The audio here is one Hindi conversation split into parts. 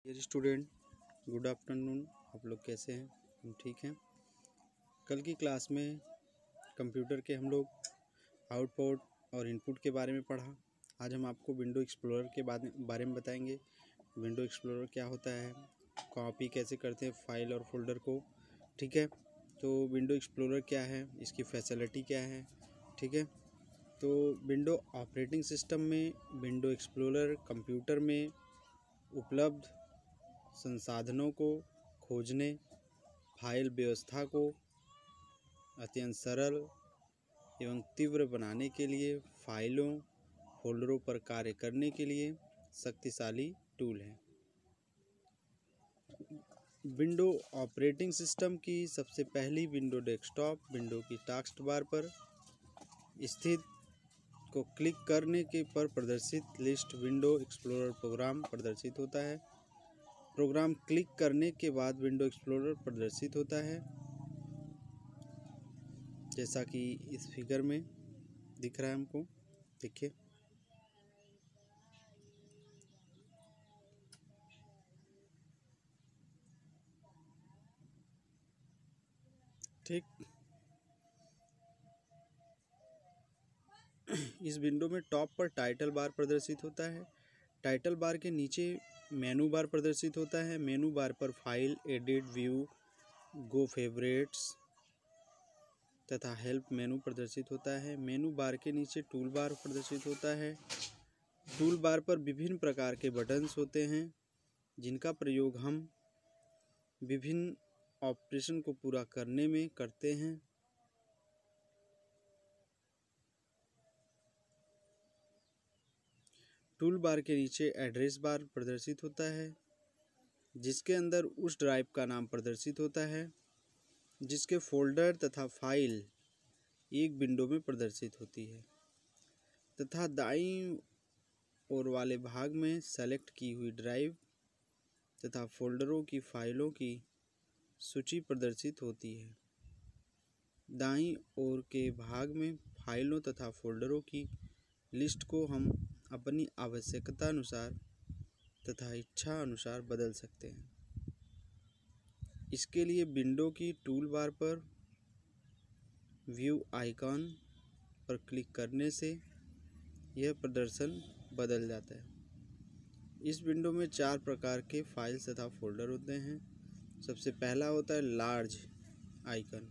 Dear student, good afternoon. आप लोग कैसे हैं? हम ठीक हैं। कल की क्लास में कंप्यूटर के हम लोग आउटपुट और इनपुट के बारे में पढ़ा। आज हम आपको विंडो एक्सप्लोरर के बारे में बताएंगे। विंडो एक्सप्लोरर क्या होता है, कॉपी कैसे करते हैं फाइल और फोल्डर को, ठीक है। तो विंडो एक्सप्लोरर क्या है, इसकी फैसिलिटी क्या है, ठीक है। तो विंडो ऑपरेटिंग सिस्टम में विंडो एक्सप्लोरर कंप्यूटर में उपलब्ध संसाधनों को खोजने, फाइल व्यवस्था को अत्यंत सरल एवं तीव्र बनाने के लिए, फाइलों फोल्डरों पर कार्य करने के लिए शक्तिशाली टूल है। विंडो ऑपरेटिंग सिस्टम की सबसे पहली विंडो डेस्कटॉप विंडो की टास्क बार पर स्थित को क्लिक करने के पर प्रदर्शित लिस्ट विंडो एक्सप्लोरर प्रोग्राम प्रदर्शित होता है। प्रोग्राम क्लिक करने के बाद विंडो एक्सप्लोरर प्रदर्शित होता है, जैसा कि इस फिगर में दिख रहा है हमको। देखिए, ठीक। इस विंडो में टॉप पर टाइटल बार प्रदर्शित होता है। टाइटल बार के नीचे मेनू बार प्रदर्शित होता है। मेनू बार पर फाइल, एडिट, व्यू, गो फेवरेट्स तथा हेल्प मेनू प्रदर्शित होता है। मेनू बार के नीचे टूल बार प्रदर्शित होता है। टूल बार पर विभिन्न प्रकार के बटन्स होते हैं, जिनका प्रयोग हम विभिन्न ऑपरेशन को पूरा करने में करते हैं। टूल बार के नीचे एड्रेस बार प्रदर्शित होता है, जिसके अंदर उस ड्राइव का नाम प्रदर्शित होता है जिसके फोल्डर तथा फाइल एक विंडो में प्रदर्शित होती है, तथा दाईं ओर वाले भाग में सेलेक्ट की हुई ड्राइव तथा फोल्डरों की फाइलों की सूची प्रदर्शित होती है। दाईं ओर के भाग में फाइलों तथा फोल्डरों की लिस्ट को हम अपनी आवश्यकता अनुसार तथा इच्छा अनुसार बदल सकते हैं। इसके लिए विंडो की टूल बार पर व्यू आइकॉन पर क्लिक करने से यह प्रदर्शन बदल जाता है। इस विंडो में 4 प्रकार के फाइल्स तथा फोल्डर होते हैं। सबसे पहला होता है large icon,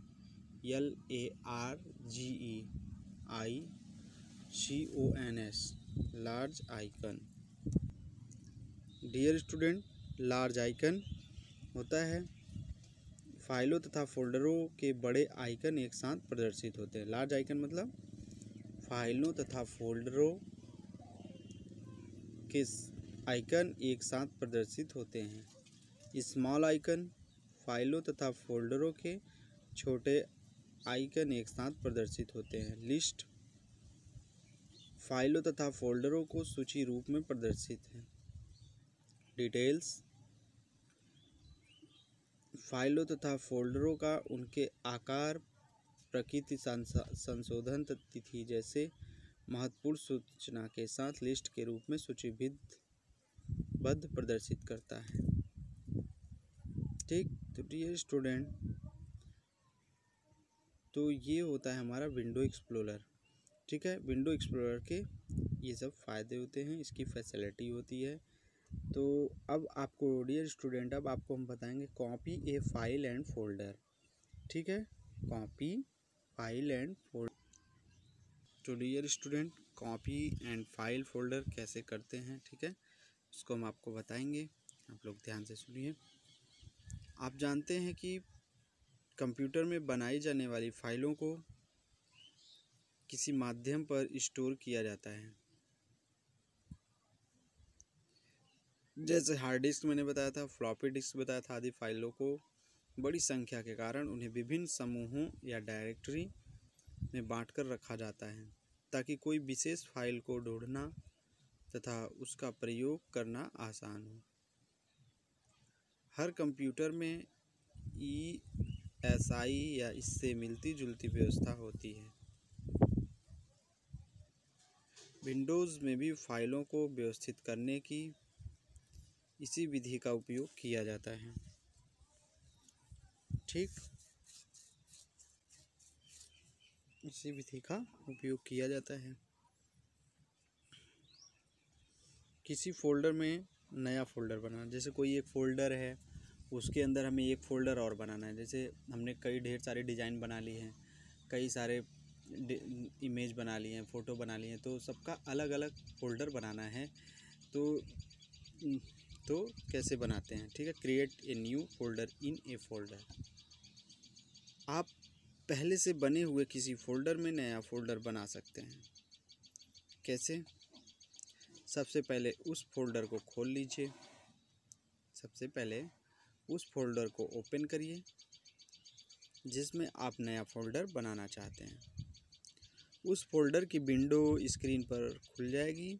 LARGEICONS, large icon. Dear student, large icon होता है फाइलों तथा फोल्डरों के बड़े आइकन एक साथ प्रदर्शित होते हैं। लार्ज आइकन मतलब फाइलों तथा फोल्डरों के आइकन एक साथ प्रदर्शित होते हैं। स्मॉल आइकन फाइलों तथा फोल्डरों के छोटे आइकन एक साथ प्रदर्शित होते हैं। लिस्ट फाइलों तथा फोल्डरों को सूची रूप में प्रदर्शित है। डिटेल्स फाइलों तथा फोल्डरों का उनके आकार, प्रकृति, संशोधन तिथि जैसे महत्वपूर्ण सूचना के साथ लिस्ट के रूप में सूचीबद्ध प्रदर्शित करता है। ठीक। तो डियर स्टूडेंट, तो ये होता है हमारा विंडो एक्सप्लोरर। ठीक है, विंडो एक्सप्लोरर के ये सब फ़ायदे होते हैं, इसकी फैसिलिटी होती है। तो अब आपको डियर स्टूडेंट, अब आपको हम बताएंगे copy a file and folder. ठीक है, कॉपी फाइल एंड फोल्डर। तो dear student, copy and file folder कैसे करते हैं, ठीक है, उसको हम आपको बताएंगे। आप लोग ध्यान से सुनिए। आप जानते हैं कि कंप्यूटर में बनाई जाने वाली फाइलों को किसी माध्यम पर स्टोर किया जाता है। जैसे हार्ड डिस्क मैंने बताया था, फ्लॉपी डिस्क बताया था, आदि फाइलों को बड़ी संख्या के कारण उन्हें विभिन्न समूहों या डायरेक्टरी में बांटकर रखा जाता है, ताकि कोई विशेष फाइल को ढूंढना तथा उसका प्रयोग करना आसान हो। हर कंप्यूटर में ESI या इससे मिलती जुलती व्यवस्था होती है। विंडोज़ में भी फाइलों को व्यवस्थित करने की इसी विधि का उपयोग किया जाता है। ठीक, इसी विधि का उपयोग किया जाता है। किसी फोल्डर में नया फोल्डर बनाना, जैसे कोई एक फ़ोल्डर है उसके अंदर हमें एक फ़ोल्डर और बनाना है। जैसे हमने ढेर सारे डिज़ाइन बना लिए हैं, कई सारे इमेज बना लिए हैं, फ़ोटो बना लिए हैं, तो सबका अलग अलग फ़ोल्डर बनाना है। तो कैसे बनाते हैं? ठीक है, create a new folder in A folder. आप पहले से बने हुए किसी फोल्डर में नया फोल्डर बना सकते हैं। कैसे? सबसे पहले उस फोल्डर को खोल लीजिए। सबसे पहले उस फोल्डर को ओपन करिए जिसमें आप नया फोल्डर बनाना चाहते हैं। उस फोल्डर की विंडो स्क्रीन पर खुल जाएगी।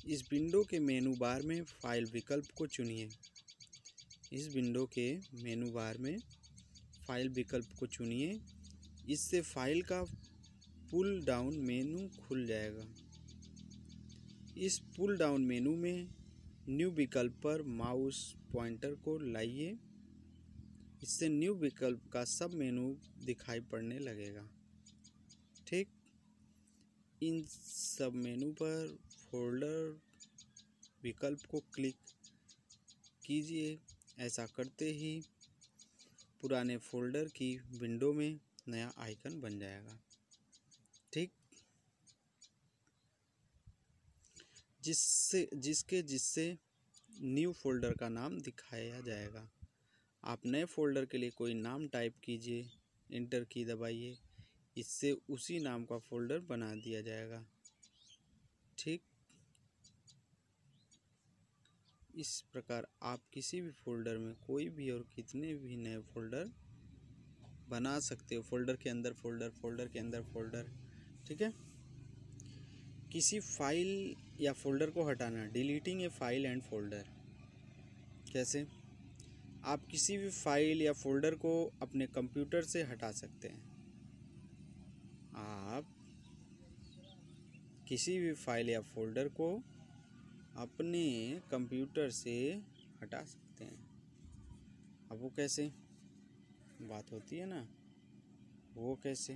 इस विंडो के मेनू बार में फाइल विकल्प को चुनिए। इस विंडो के मेनू बार में फाइल विकल्प को चुनिए। इससे फाइल का पुल डाउन मेनू खुल जाएगा। इस पुल डाउन मेनू में न्यू विकल्प पर माउस पॉइंटर को लाइए। इससे न्यू विकल्प का सब मेनू दिखाई पड़ने लगेगा। ठीक, इन सब मेनू पर फोल्डर विकल्प को क्लिक कीजिए। ऐसा करते ही पुराने फोल्डर की विंडो में नया आइकन बन जाएगा। ठीक, जिससे न्यू फोल्डर का नाम दिखाया जाएगा। आप नए फोल्डर के लिए कोई नाम टाइप कीजिए, इंटर की दबाइए। इससे उसी नाम का फोल्डर बना दिया जाएगा। ठीक, इस प्रकार आप किसी भी फोल्डर में कोई भी और कितने भी नए फोल्डर बना सकते हो। फोल्डर के अंदर फोल्डर, फोल्डर के अंदर फोल्डर। ठीक है, किसी फाइल या फोल्डर को हटाना, deleting A file and folder. कैसे? आप किसी भी फाइल या फोल्डर को अपने कंप्यूटर से हटा सकते हैं। आप किसी भी फाइल या फोल्डर को अपने कंप्यूटर से हटा सकते हैं। अब वो कैसे बात होती है ना, वो कैसे?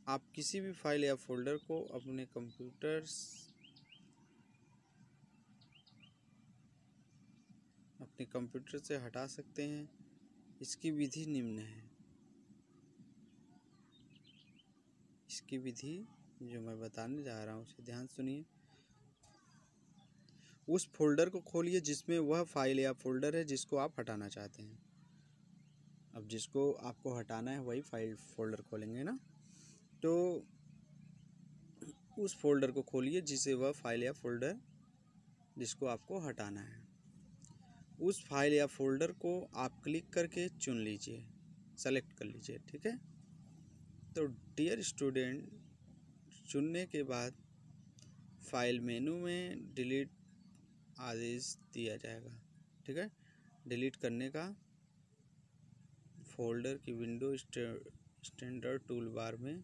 आप किसी भी फाइल या फोल्डर को अपने कंप्यूटर से हटा सकते हैं। इसकी विधि निम्न है। इसकी विधि जो मैं बताने जा रहा हूँ उसे ध्यान सुनिए। उस फोल्डर को खोलिए जिसमें वह फाइल या फोल्डर है जिसको आप हटाना चाहते हैं। अब जिसको आपको हटाना है वही फाइल फोल्डर खोलेंगे ना, तो उस फोल्डर को खोलिए जिसे वह फाइल या फोल्डर जिसको आपको हटाना है। उस फाइल या फोल्डर को आप क्लिक करके चुन लीजिए, सेलेक्ट कर लीजिए। ठीक है, तो डियर स्टूडेंट चुनने के बाद फाइल मेनू में डिलीट आदेश दिया जाएगा। ठीक है, डिलीट करने का फोल्डर की विंडो स्टैंडर्ड टूल बार में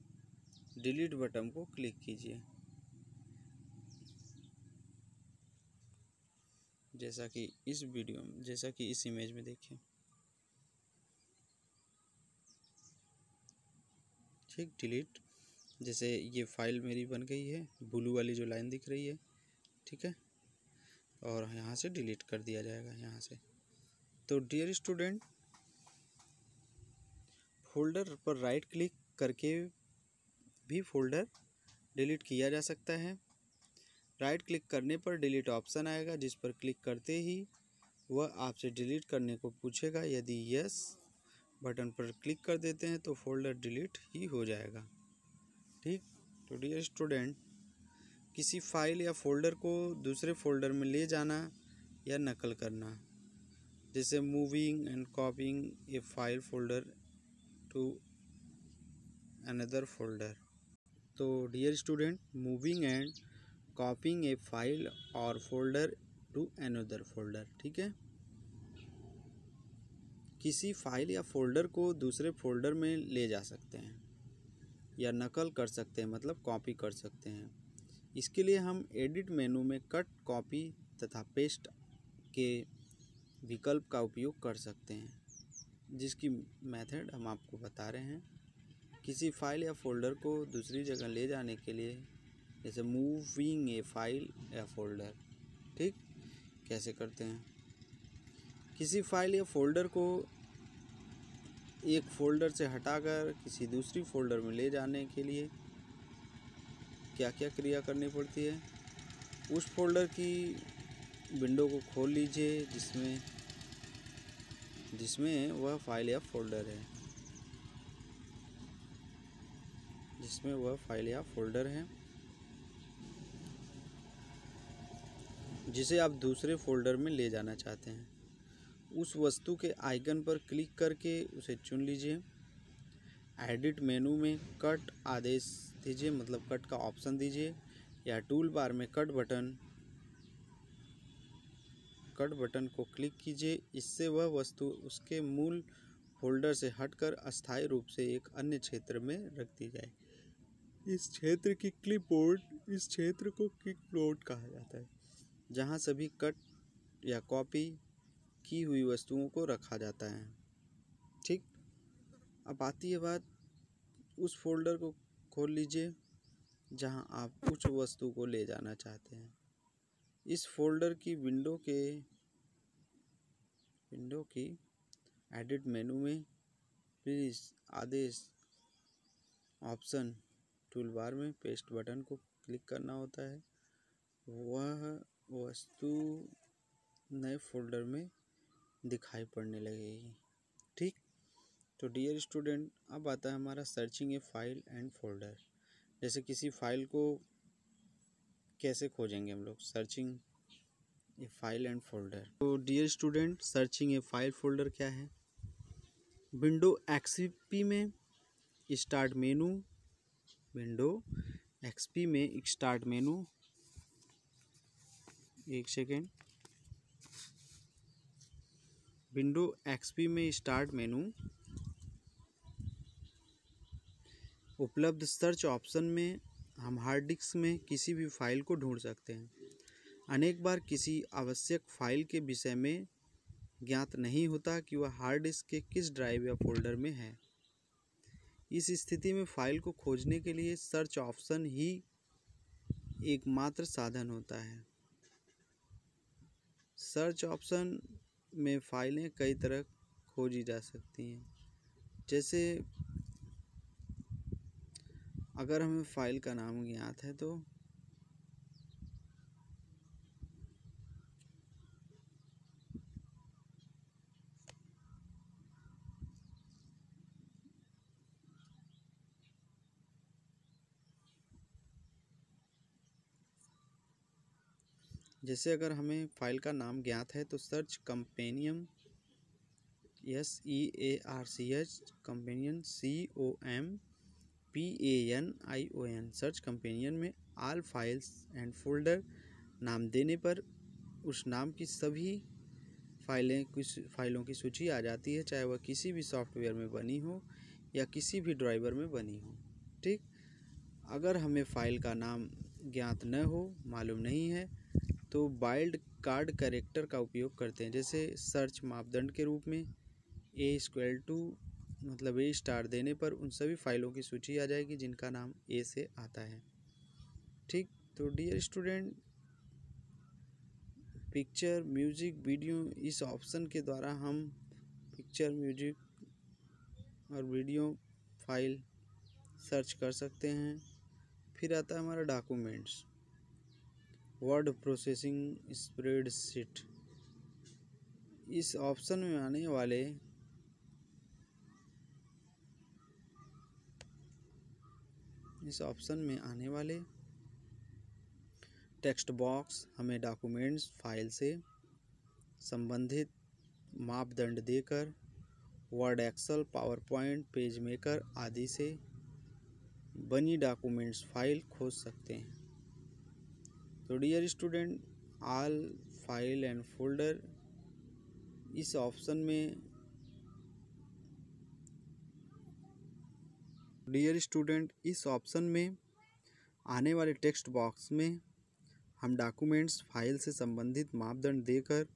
डिलीट बटन को क्लिक कीजिए। जैसा कि इस इमेज में देखिए। ठीक, डिलीट। जैसे ये फाइल मेरी बन गई है, ब्लू वाली जो लाइन दिख रही है। ठीक है, और यहाँ से डिलीट कर दिया जाएगा यहाँ से। तो डियर स्टूडेंट, फोल्डर पर राइट क्लिक करके भी फोल्डर डिलीट किया जा सकता है। राइट क्लिक करने पर डिलीट ऑप्शन आएगा, जिस पर क्लिक करते ही वह आपसे डिलीट करने को पूछेगा। यदि यस बटन पर क्लिक कर देते हैं तो फोल्डर डिलीट ही हो जाएगा। ठीक, तो डियर स्टूडेंट, किसी फाइल या फोल्डर को दूसरे फोल्डर में ले जाना या नकल करना, जैसे moving and copying a file folder to another folder. तो dear student, moving and copying a file और फोल्डर टू अनदर फोल्डर। ठीक है, किसी फाइल या फोल्डर को दूसरे फोल्डर में ले जा सकते हैं। या नकल कर सकते हैं, मतलब कॉपी कर सकते हैं। इसके लिए हम एडिट मेनू में कट, कॉपी तथा पेस्ट के विकल्प का उपयोग कर सकते हैं, जिसकी मेथड हम आपको बता रहे हैं। किसी फाइल या फोल्डर को दूसरी जगह ले जाने के लिए, जैसे मूविंग ए फाइल या फोल्डर, ठीक, कैसे करते हैं। किसी फाइल या फोल्डर को एक फोल्डर से हटाकर किसी दूसरी फोल्डर में ले जाने के लिए क्या क्या क्रिया करनी पड़ती है। उस फोल्डर की विंडो को खोल लीजिए जिसमें वह फाइल या फोल्डर है, जिसे आप दूसरे फोल्डर में ले जाना चाहते हैं। उस वस्तु के आइकन पर क्लिक करके उसे चुन लीजिए। एडिट मेनू में कट आदेश दीजिए, मतलब कट का ऑप्शन दीजिए, या टूल बार में कट बटन को क्लिक कीजिए। इससे वह वस्तु उसके मूल फोल्डर से हटकर अस्थायी रूप से एक अन्य क्षेत्र में रख दी जाए। इस क्षेत्र को क्लिपबोर्ड कहा जाता है, जहां सभी कट या कॉपी की हुई वस्तुओं को रखा जाता है। ठीक, अब आती है बात, उस फोल्डर को खोल लीजिए जहां आप उस वस्तु को ले जाना चाहते हैं। इस फोल्डर की विंडो की एडिट मेनू में प्लीज आदेश ऑप्शन टूल बार में पेस्ट बटन को क्लिक करना होता है। वह वस्तु नए फोल्डर में दिखाई पड़ने लगेगी। ठीक, तो डियर स्टूडेंट, अब आता है हमारा searching A file and folder. जैसे किसी फाइल को कैसे खोजेंगे हम लोग, searching A file and folder. तो डियर स्टूडेंट, सर्चिंग ए फाइल फोल्डर क्या है। विंडो एक्सपी में स्टार्ट मेनू, एक सेकेंड, विंडो एक्सपी में स्टार्ट मेनू उपलब्ध सर्च ऑप्शन में हम हार्ड डिस्क में किसी भी फाइल को ढूंढ सकते हैं। अनेक बार किसी आवश्यक फाइल के विषय में ज्ञात नहीं होता कि वह हार्ड डिस्क के किस ड्राइव या फोल्डर में है। इस स्थिति में फाइल को खोजने के लिए सर्च ऑप्शन ही एकमात्र साधन होता है। सर्च ऑप्शन में फाइलें कई तरह खोजी जा सकती हैं। जैसे अगर हमें फाइल का नाम ज्ञात है तो अगर हमें फाइल का नाम ज्ञात है तो search companion, SEARCH companion, COMPANION, search companion में ऑल फाइल्स एंड फोल्डर नाम देने पर उस नाम की सभी फाइलों की सूची आ जाती है, चाहे वह किसी भी सॉफ्टवेयर में बनी हो या किसी भी ड्राइवर में बनी हो। ठीक, अगर हमें फाइल का नाम ज्ञात न हो, मालूम नहीं है, तो वाइल्ड कार्ड कैरेक्टर का उपयोग करते हैं। जैसे सर्च मापदंड के रूप में A=A देने पर उन सभी फाइलों की सूची आ जाएगी जिनका नाम A से आता है। ठीक, तो dear student, picture, music, video, इस ऑप्शन के द्वारा हम पिक्चर, म्यूजिक और वीडियो फाइल सर्च कर सकते हैं। फिर आता है हमारा डॉक्यूमेंट्स, वर्ड प्रोसेसिंग स्प्रेडशीट। इस ऑप्शन में आने वाले टेक्स्ट बॉक्स हमें डॉक्यूमेंट्स फाइल से संबंधित मापदंड देकर Word, Excel, PowerPoint, PageMaker आदि से बनी डॉक्यूमेंट्स फाइल खोज सकते हैं। तो dear student, all file and folder, इस ऑप्शन में डियर स्टूडेंट, इस ऑप्शन में आने वाले टेक्स्ट बॉक्स में हम डॉक्यूमेंट्स फाइल से संबंधित मापदंड देकर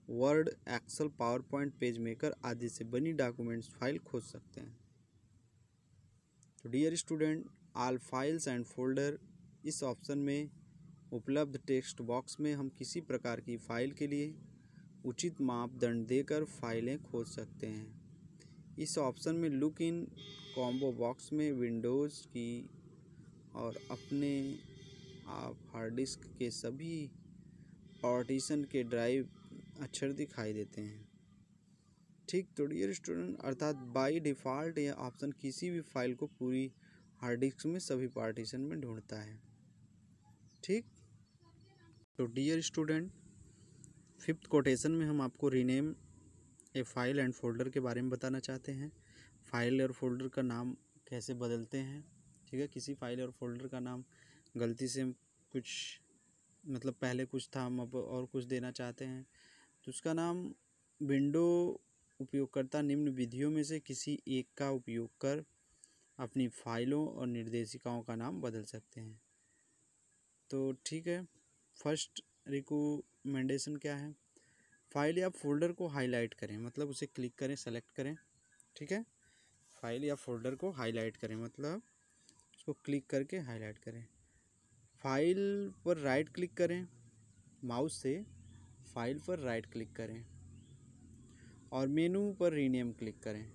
Word, Excel, PowerPoint, PageMaker आदि से बनी डॉक्यूमेंट्स फाइल खोज सकते हैं। तो dear student, all files and folder, इस ऑप्शन में उपलब्ध टेक्स्ट बॉक्स में हम किसी प्रकार की फाइल के लिए उचित मापदंड देकर फाइलें खोज सकते हैं। इस ऑप्शन में लुक इन कॉम्बो बॉक्स में विंडोज़ की और अपने आप हार्ड डिस्क के सभी पार्टीशन के ड्राइव अक्षर दिखाई देते हैं। ठीक, तो डियर स्टूडेंट, अर्थात बाय डिफ़ॉल्ट यह ऑप्शन किसी भी फाइल को पूरी हार्ड डिस्क में सभी पार्टीशन में ढूंढता है। ठीक, तो डियर स्टूडेंट, फिफ्थ कोटेशन में हम आपको rename A file and folder के बारे में बताना चाहते हैं। फाइल और फोल्डर का नाम कैसे बदलते हैं। ठीक है, किसी फाइल और फोल्डर का नाम गलती से कुछ मतलब पहले कुछ था, हम अब और कुछ देना चाहते हैं, तो उसका नाम विंडो उपयोगकर्ता निम्न विधियों में से किसी एक का उपयोग कर अपनी फाइलों और निर्देशिकाओं का नाम बदल सकते हैं। तो ठीक है, फर्स्ट रिकमेंडेशन क्या है, फाइल या फोल्डर को हाईलाइट करें, मतलब उसे क्लिक करें, सेलेक्ट करें। ठीक है, फाइल या फोल्डर को हाईलाइट करें मतलब उसको क्लिक करके हाईलाइट करें। फाइल पर राइट क्लिक करें, माउस से फाइल पर राइट क्लिक करें और मेनू पर रीनेम क्लिक करें।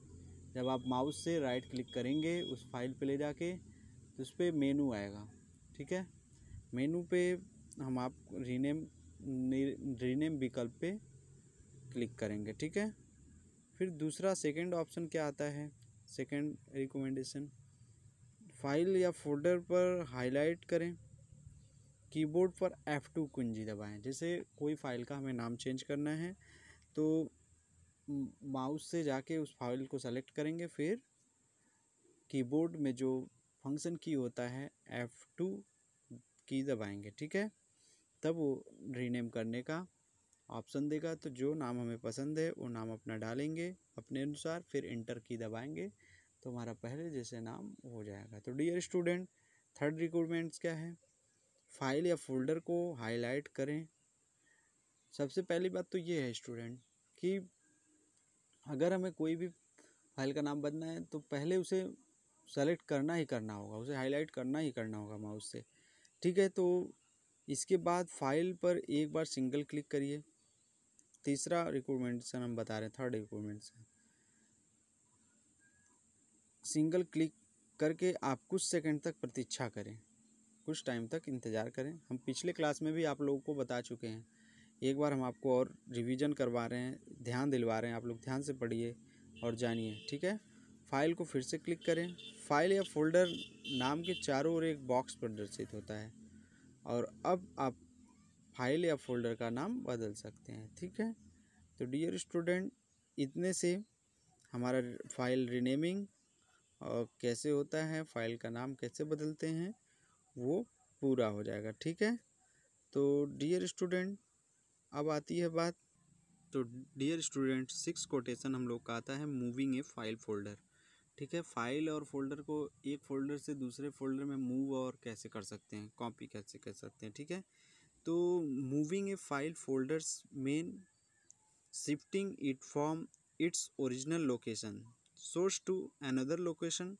जब आप माउस से राइट क्लिक करेंगे उस फाइल पे ले जाके, तो उस पर मेनू आएगा। ठीक है, मेनू पे हम आप रीनेम विकल्प पे क्लिक करेंगे। ठीक है, फिर दूसरा सेकंड ऑप्शन क्या आता है, सेकंड रिकमेंडेशन, फाइल या फोल्डर पर हाईलाइट करें, कीबोर्ड पर F2 कुंजी दबाएं। जैसे कोई फाइल का हमें नाम चेंज करना है तो माउस से जाके उस फाइल को सेलेक्ट करेंगे, फिर कीबोर्ड में जो फंक्शन की होता है F2 की दबाएंगे। ठीक है, तब वो रीनेम करने का ऑप्शन देगा। तो जो नाम हमें पसंद है वो नाम अपना डालेंगे अपने अनुसार, फिर इंटर की दबाएंगे तो हमारा पहले जैसे नाम हो जाएगा। तो डियर स्टूडेंट, थर्ड रिक्वायरमेंट्स क्या है, फाइल या फोल्डर को हाईलाइट करें। सबसे पहली बात तो ये है स्टूडेंट कि अगर हमें कोई भी फाइल का नाम बदलना है तो पहले उसे सेलेक्ट करना ही करना होगा, उसे हाईलाइट करना ही करना होगा माउस से। ठीक है, तो इसके बाद फाइल पर एक बार सिंगल क्लिक करिए। तीसरा रिकमेंडेशन हम बता रहे हैं, थर्ड रिकमेंडेशन, सिंगल क्लिक करके आप कुछ सेकंड तक प्रतीक्षा करें, कुछ टाइम तक इंतज़ार करें। हम पिछले क्लास में भी आप लोगों को बता चुके हैं, एक बार हम आपको और रिवीजन करवा रहे हैं, ध्यान दिलवा रहे हैं, आप लोग ध्यान से पढ़िए और जानिए। ठीक है, फाइल को फिर से क्लिक करें। फाइल या फोल्डर नाम के चारों ओर एक बॉक्स प्रदर्शित होता है और अब आप फाइल या फोल्डर का नाम बदल सकते हैं। ठीक है, तो डियर स्टूडेंट, इतने से हमारा फाइल रीनेमिंग और कैसे होता है, फाइल का नाम कैसे बदलते हैं, वो पूरा हो जाएगा। ठीक है, तो डियर स्टूडेंट, अब आती है बात, तो डियर स्टूडेंट, सिक्स कोटेशन हम लोग का आता है मूविंग ए फाइल फोल्डर। ठीक है, फाइल और फोल्डर को एक फोल्डर से दूसरे फोल्डर में मूव और कैसे कर सकते हैं, कॉपी कैसे कर सकते हैं। ठीक है, तो moving a file folders mean shifting it from its original location source to another location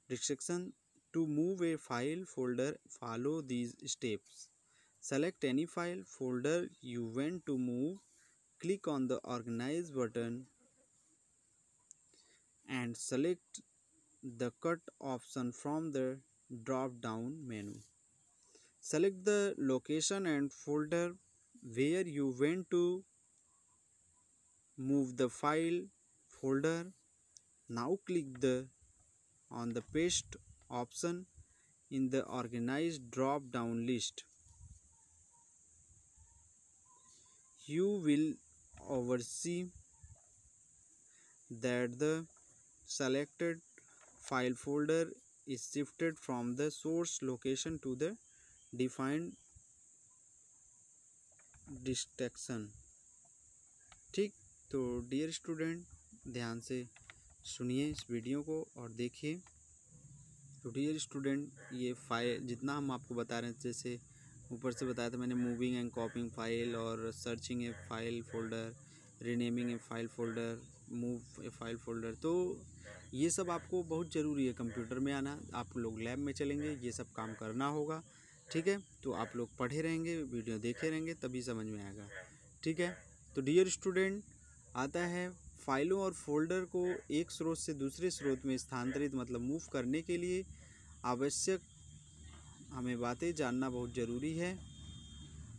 description. To move a file folder follow these steps, select any file folder you want to move, click on the organize button and select the cut option from the drop down menu. Select the location and folder where you want to move the file folder. Now click on the paste option in the organize drop down list. You will oversee that the selected file folder is shifted from the source location to the defined destination. ठीक, तो डियर स्टूडेंट, ध्यान से सुनिए इस वीडियो को और देखिए तो डियर स्टूडेंट, ये फाइल जितना हम आपको बता रहे हैं, जैसे ऊपर से बताया था मैंने, मूविंग एंड कॉपिंग फाइल और searching A file folder, renaming A file folder, move a file folder, तो ये सब आपको बहुत ज़रूरी है कंप्यूटर में आना। आप लोग लैब में चलेंगे, ये सब काम करना होगा, ठीक है। तो आप लोग पढ़े रहेंगे, वीडियो देखे रहेंगे, तभी समझ में आएगा, ठीक है। तो डियर स्टूडेंट, आता है फाइलों और फोल्डर को एक स्रोत से दूसरे स्रोत में स्थानांतरित मतलब मूव करने के लिए आवश्यक हमें बातें जानना बहुत ज़रूरी है।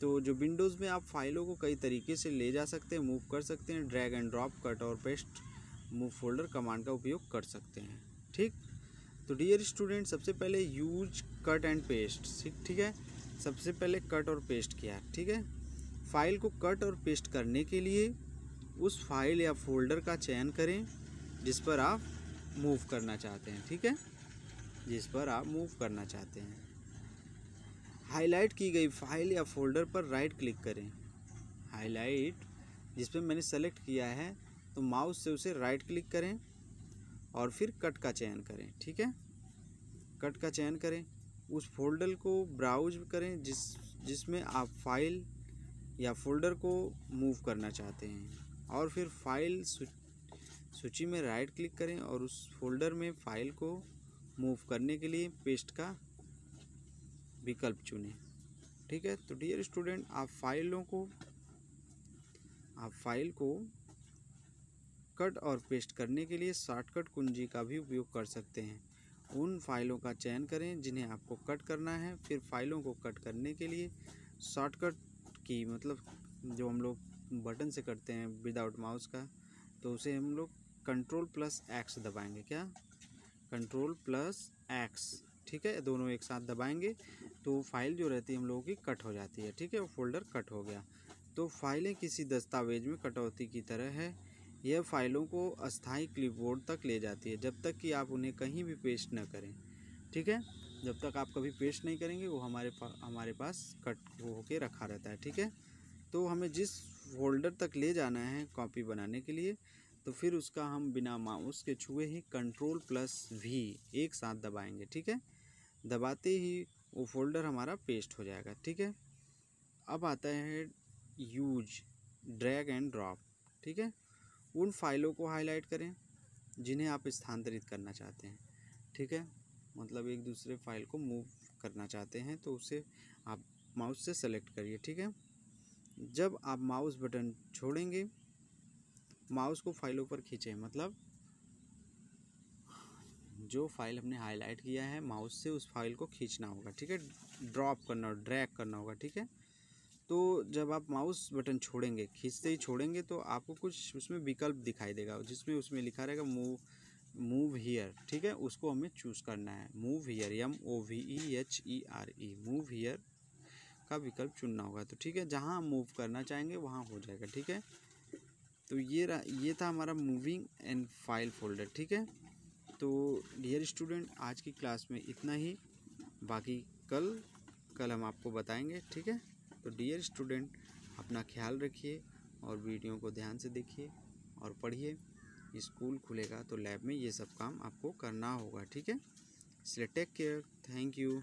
तो जो विंडोज़ में आप फाइलों को कई तरीके से ले जा सकते हैं, मूव कर सकते हैं, ड्रैग एंड ड्रॉप, कट और पेस्ट, मूव फोल्डर कमांड का उपयोग कर सकते हैं, ठीक। तो डियर स्टूडेंट, सबसे पहले यूज कट एंड पेस्ट, ठीक है। सबसे पहले कट और पेस्ट किया, ठीक है। फाइल को कट और पेस्ट करने के लिए उस फाइल या फोल्डर का चयन करें जिस पर आप मूव करना चाहते हैं, ठीक है, जिस पर आप मूव करना चाहते हैं। हाईलाइट की गई फाइल या फोल्डर पर राइट क्लिक करें। हाईलाइट जिस पर मैंने सेलेक्ट किया है, तो माउस से उसे राइट क्लिक करें और फिर कट का चयन करें, ठीक है। कट का चयन करें, उस फोल्डर को ब्राउज करें जिसमें आप फाइल या फोल्डर को मूव करना चाहते हैं, और फिर फाइल सूची में राइट क्लिक करें और उस फोल्डर में फाइल को मूव करने के लिए पेस्ट का विकल्प चुनें, ठीक है। तो डियर स्टूडेंट, आप फाइल को कट और पेस्ट करने के लिए शॉर्टकट कुंजी का भी उपयोग कर सकते हैं। उन फाइलों का चयन करें जिन्हें आपको कट करना है, फिर फाइलों को कट करने के लिए शॉर्टकट की मतलब जो हम लोग बटन से करते हैं विदाउट माउस का, तो उसे हम लोग Ctrl+X दबाएंगे। क्या? Ctrl+X, ठीक है, दोनों एक साथ दबाएंगे तो फाइल जो रहती है हम लोगों की कट हो जाती है, ठीक है, वो फोल्डर कट हो गया। तो फाइलें किसी दस्तावेज में कटौती की तरह है। यह फाइलों को अस्थायी क्लिपबोर्ड तक ले जाती है जब तक कि आप उन्हें कहीं भी पेस्ट न करें, ठीक है। जब तक आप कभी पेस्ट नहीं करेंगे वो हमारे पास कट होके रखा रहता है, ठीक है। तो हमें जिस फोल्डर तक ले जाना है कॉपी बनाने के लिए, तो फिर उसका हम बिना माउस के छुए ही Ctrl+V एक साथ दबाएंगे, ठीक है। दबाते ही वो फोल्डर हमारा पेस्ट हो जाएगा, ठीक है। अब आता है यूज ड्रैग एंड ड्रॉप, ठीक है। उन फाइलों को हाईलाइट करें जिन्हें आप स्थानांतरित करना चाहते हैं, ठीक है, मतलब एक दूसरे फाइल को मूव करना चाहते हैं, तो उसे आप माउस से सेलेक्ट करिए, ठीक है। जब आप माउस बटन छोड़ेंगे, माउस को फाइलों पर खींचें, मतलब जो फाइल हमने हाईलाइट किया है माउस से उस फाइल को खींचना होगा, ठीक है, ड्रॉप करना और ड्रैग करना होगा, ठीक है। तो जब आप माउस बटन छोड़ेंगे, खींचते ही छोड़ेंगे, तो आपको कुछ उसमें विकल्प दिखाई देगा जिसमें उसमें लिखा रहेगा मूव हियर, ठीक है, उसको हमें चूज़ करना है। Move here, MOVEHERE, move here का विकल्प चुनना होगा, तो ठीक है, जहाँ हम मूव करना चाहेंगे वहाँ हो जाएगा, ठीक है। तो ये था हमारा मूविंग एंड फाइल फोल्डर, ठीक है। तो डियर स्टूडेंट, आज की क्लास में इतना ही, बाकी कल हम आपको बताएंगे, ठीक है। तो डियर स्टूडेंट, अपना ख्याल रखिए और वीडियो को ध्यान से देखिए और पढ़िए। स्कूल खुलेगा तो लैब में ये सब काम आपको करना होगा, ठीक है। इसलिए टेक केयर, थैंक यू।